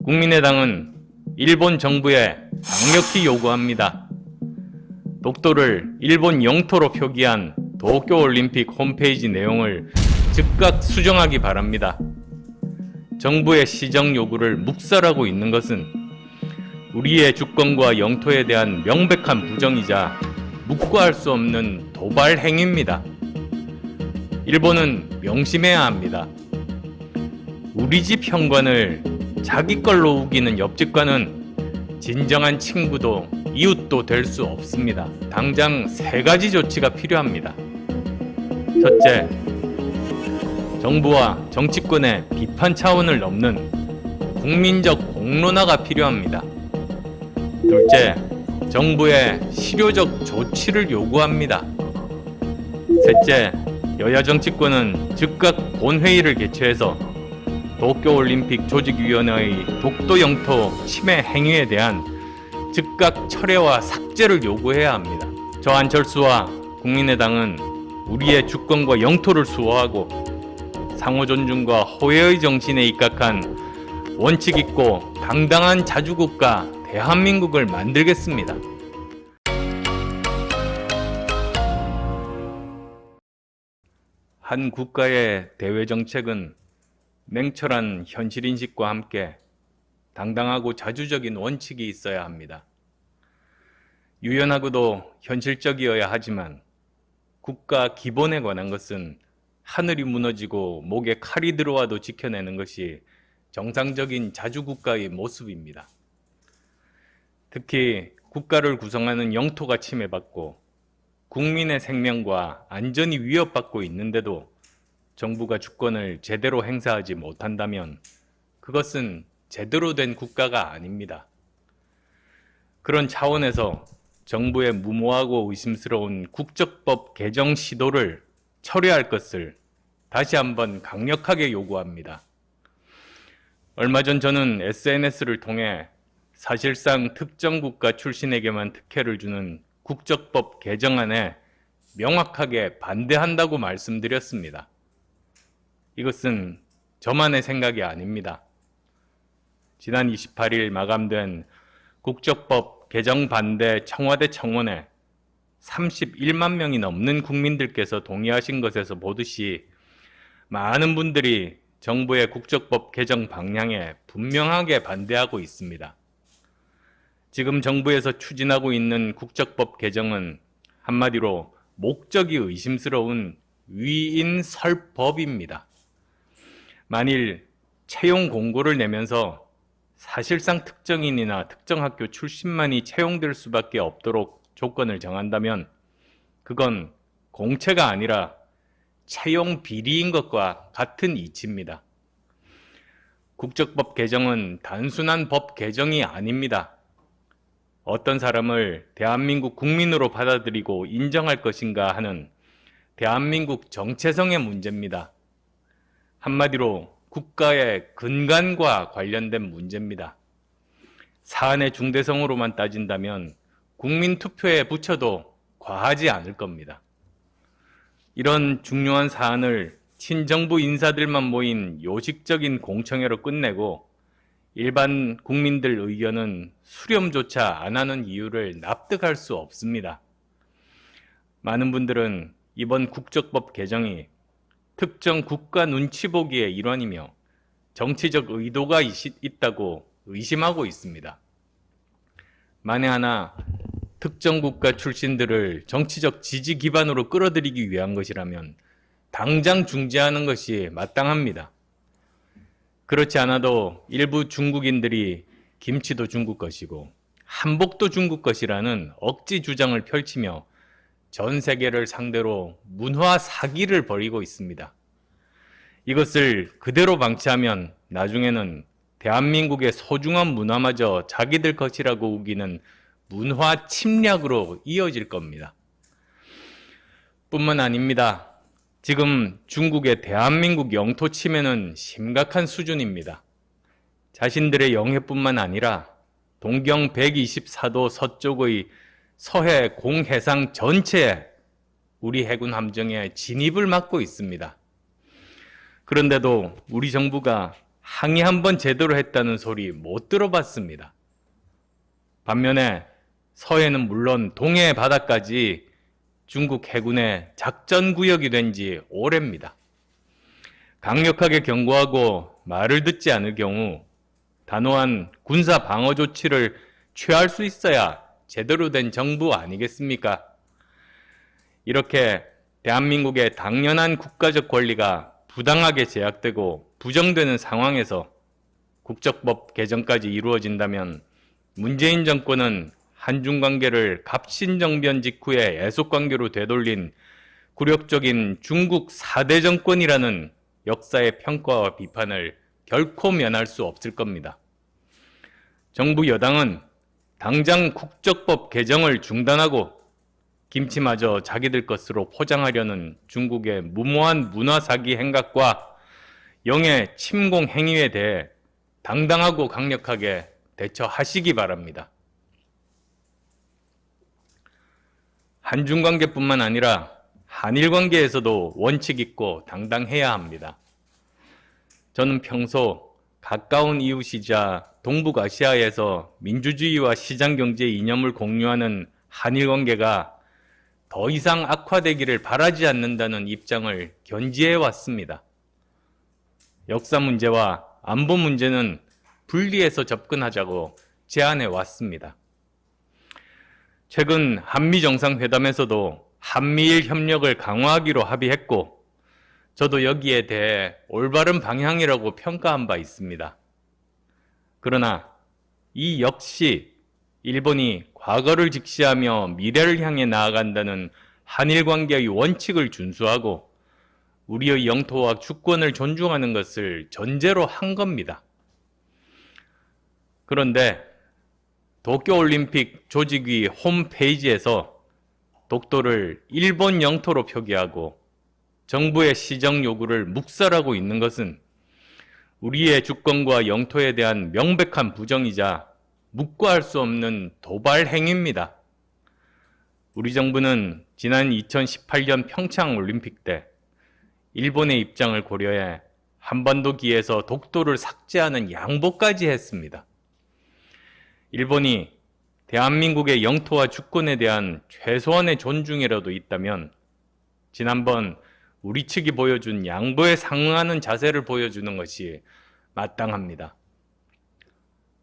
국민의당은 일본 정부에 강력히 요구합니다. 독도를 일본 영토로 표기한 도쿄올림픽 홈페이지 내용을 즉각 수정하기 바랍니다. 정부의 시정 요구를 묵살하고 있는 것은 우리의 주권과 영토에 대한 명백한 부정이자 묵과할 수 없는 도발 행위입니다. 일본은 명심해야 합니다. 우리 집 현관을 자기 걸로 우기는 옆집과는 진정한 친구도 이웃도 될 수 없습니다. 당장 3가지 조치가 필요합니다. 첫째, 정부와 정치권의 비판 차원을 넘는 국민적 공론화가 필요합니다. 둘째, 정부의 실효적 조치를 요구합니다. 셋째, 여야 정치권은 즉각 본회의를 개최해서 도쿄올림픽 조직위원회의 독도 영토 침해 행위에 대한 즉각 철회와 삭제를 요구해야 합니다. 저 안철수와 국민의당은 우리의 주권과 영토를 수호하고 상호 존중과 호혜의 정신에 입각한 원칙 있고 당당한 자주국가 대한민국을 만들겠습니다. 한 국가의 대외 정책은 냉철한 현실인식과 함께 당당하고 자주적인 원칙이 있어야 합니다. 유연하고도 현실적이어야 하지만 국가 기본에 관한 것은 하늘이 무너지고 목에 칼이 들어와도 지켜내는 것이 정상적인 자주국가의 모습입니다. 특히 국가를 구성하는 영토가 침해받고 국민의 생명과 안전이 위협받고 있는데도 정부가 주권을 제대로 행사하지 못한다면 그것은 제대로 된 국가가 아닙니다. 그런 차원에서 정부의 무모하고 의심스러운 국적법 개정 시도를 철회할 것을 다시 한번 강력하게 요구합니다. 얼마 전 저는 SNS를 통해 사실상 특정 국가 출신에게만 특혜를 주는 국적법 개정안에 명확하게 반대한다고 말씀드렸습니다. 이것은 저만의 생각이 아닙니다. 지난 28일 마감된 국적법 개정 반대 청와대 청원에 31만 명이 넘는 국민들께서 동의하신 것에서 보듯이 많은 분들이 정부의 국적법 개정 방향에 분명하게 반대하고 있습니다. 지금 정부에서 추진하고 있는 국적법 개정은 한마디로 목적이 의심스러운 위인설법입니다. 만일 채용 공고를 내면서 사실상 특정인이나 특정 학교 출신만이 채용될 수밖에 없도록 조건을 정한다면 그건 공채가 아니라 채용 비리인 것과 같은 이치입니다. 국적법 개정은 단순한 법 개정이 아닙니다. 어떤 사람을 대한민국 국민으로 받아들이고 인정할 것인가 하는 대한민국 정체성의 문제입니다. 한마디로 국가의 근간과 관련된 문제입니다. 사안의 중대성으로만 따진다면 국민투표에 붙여도 과하지 않을 겁니다. 이런 중요한 사안을 친정부 인사들만 모인 요식적인 공청회로 끝내고 일반 국민들 의견은 수렴조차 안 하는 이유를 납득할 수 없습니다. 많은 분들은 이번 국적법 개정이 특정 국가 눈치 보기의 일환이며 정치적 의도가 있다고 의심하고 있습니다. 만에 하나 특정 국가 출신들을 정치적 지지 기반으로 끌어들이기 위한 것이라면 당장 중지하는 것이 마땅합니다. 그렇지 않아도 일부 중국인들이 김치도 중국 것이고 한복도 중국 것이라는 억지 주장을 펼치며 전 세계를 상대로 문화 사기를 벌이고 있습니다. 이것을 그대로 방치하면 나중에는 대한민국의 소중한 문화마저 자기들 것이라고 우기는 문화 침략으로 이어질 겁니다. 뿐만 아닙니다. 지금 중국의 대한민국 영토 침해는 심각한 수준입니다. 자신들의 영해뿐만 아니라 동경 124도 서쪽의 서해 공해상 전체에 우리 해군 함정의 진입을 막고 있습니다. 그런데도 우리 정부가 항의 한번 제대로 했다는 소리 못 들어봤습니다. 반면에 서해는 물론 동해 바다까지 중국 해군의 작전구역이 된 지 오래입니다. 강력하게 경고하고 말을 듣지 않을 경우 단호한 군사 방어 조치를 취할 수 있어야 제대로 된 정부 아니겠습니까? 이렇게 대한민국의 당연한 국가적 권리가 부당하게 제약되고 부정되는 상황에서 국적법 개정까지 이루어진다면 문재인 정권은 한중 관계를 갑신정변 직후의 애속관계로 되돌린 굴욕적인 중국 4대 정권이라는 역사의 평가와 비판을 결코 면할 수 없을 겁니다. 정부 여당은 당장 국적법 개정을 중단하고 김치마저 자기들 것으로 포장하려는 중국의 무모한 문화사기 행각과 영해 침공 행위에 대해 당당하고 강력하게 대처하시기 바랍니다. 한중 관계뿐만 아니라 한일 관계에서도 원칙 있고 당당해야 합니다. 저는 평소 가까운 이웃이자 동북아시아에서 민주주의와 시장경제 이념을 공유하는 한일 관계가 더 이상 악화되기를 바라지 않는다는 입장을 견지해 왔습니다. 역사 문제와 안보 문제는 분리해서 접근하자고 제안해 왔습니다. 최근 한미 정상회담에서도 한미일 협력을 강화하기로 합의했고 저도 여기에 대해 올바른 방향이라고 평가한 바 있습니다. 그러나 이 역시 일본이 과거를 직시하며 미래를 향해 나아간다는 한일 관계의 원칙을 준수하고 우리의 영토와 주권을 존중하는 것을 전제로 한 겁니다. 그런데 도쿄올림픽 조직위 홈페이지에서 독도를 일본 영토로 표기하고 정부의 시정 요구를 묵살하고 있는 것은 우리의 주권과 영토에 대한 명백한 부정이자 묵과할 수 없는 도발 행위입니다. 우리 정부는 지난 2018년 평창올림픽 때 일본의 입장을 고려해 한반도기에서 독도를 삭제하는 양보까지 했습니다. 일본이 대한민국의 영토와 주권에 대한 최소한의 존중이라도 있다면 지난번 우리 측이 보여준 양보에 상응하는 자세를 보여주는 것이 마땅합니다.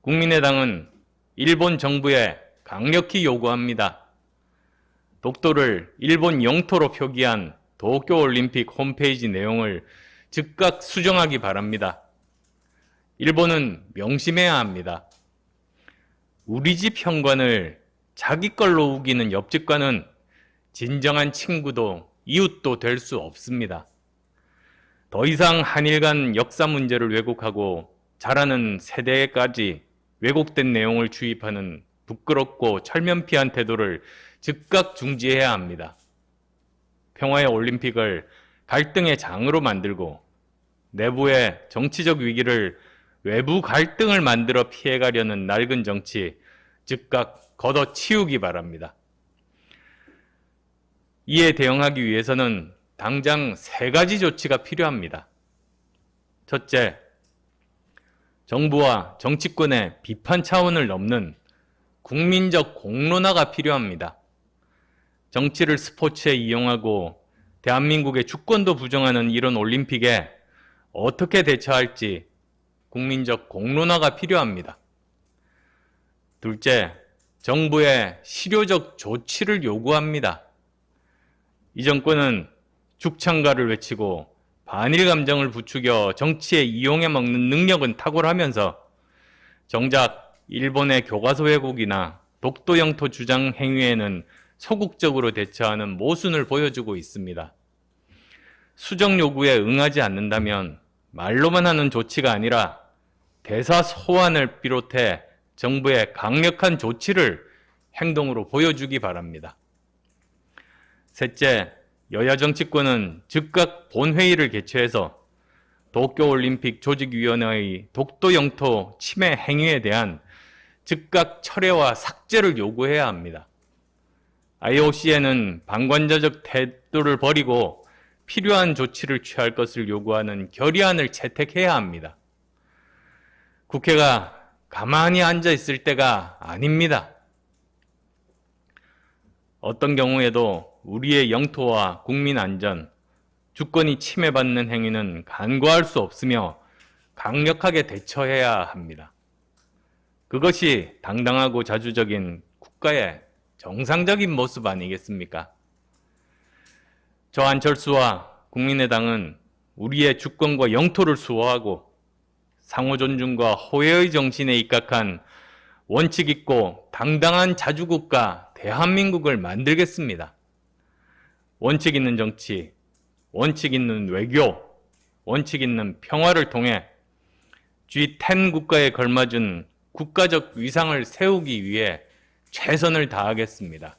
국민의당은 일본 정부에 강력히 요구합니다. 독도를 일본 영토로 표기한 도쿄올림픽 홈페이지 내용을 즉각 수정하기 바랍니다. 일본은 명심해야 합니다. 우리 집 현관을 자기 걸로 우기는 옆집과는 진정한 친구도 이웃도 될 수 없습니다. 더 이상 한일 간 역사 문제를 왜곡하고 자라는 세대까지 왜곡된 내용을 주입하는 부끄럽고 철면피한 태도를 즉각 중지해야 합니다. 평화의 올림픽을 갈등의 장으로 만들고 내부의 정치적 위기를 외부 갈등을 만들어 피해가려는 낡은 정치 즉각 걷어치우기 바랍니다. 이에 대응하기 위해서는 당장 3가지 조치가 필요합니다. 첫째, 정부와 정치권의 비판 차원을 넘는 국민적 공론화가 필요합니다. 정치를 스포츠에 이용하고 대한민국의 주권도 부정하는 이런 올림픽에 어떻게 대처할지 국민적 공론화가 필요합니다. 둘째, 정부의 실효적 조치를 요구합니다. 이 정권은 죽창가를 외치고 반일 감정을 부추겨 정치에 이용해 먹는 능력은 탁월하면서 정작 일본의 교과서 왜곡이나 독도 영토 주장 행위에는 소극적으로 대처하는 모순을 보여주고 있습니다. 수정 요구에 응하지 않는다면 말로만 하는 조치가 아니라 대사 소환을 비롯해 정부의 강력한 조치를 행동으로 보여주기 바랍니다. 셋째, 여야 정치권은 즉각 본회의를 개최해서 도쿄올림픽 조직위원회의 독도 영토 침해 행위에 대한 즉각 철회와 삭제를 요구해야 합니다. IOC에는 방관자적 태도를 버리고 필요한 조치를 취할 것을 요구하는 결의안을 채택해야 합니다. 국회가 가만히 앉아 있을 때가 아닙니다. 어떤 경우에도 우리의 영토와 국민 안전, 주권이 침해받는 행위는 간과할 수 없으며 강력하게 대처해야 합니다. 그것이 당당하고 자주적인 국가의 정상적인 모습 아니겠습니까? 저 안철수와 국민의당은 우리의 주권과 영토를 수호하고 상호 존중과 호혜의 정신에 입각한 원칙 있고 당당한 자주국가 대한민국을 만들겠습니다. 원칙 있는 정치, 원칙 있는 외교, 원칙 있는 평화를 통해 G10 국가에 걸맞은 국가적 위상을 세우기 위해 최선을 다하겠습니다.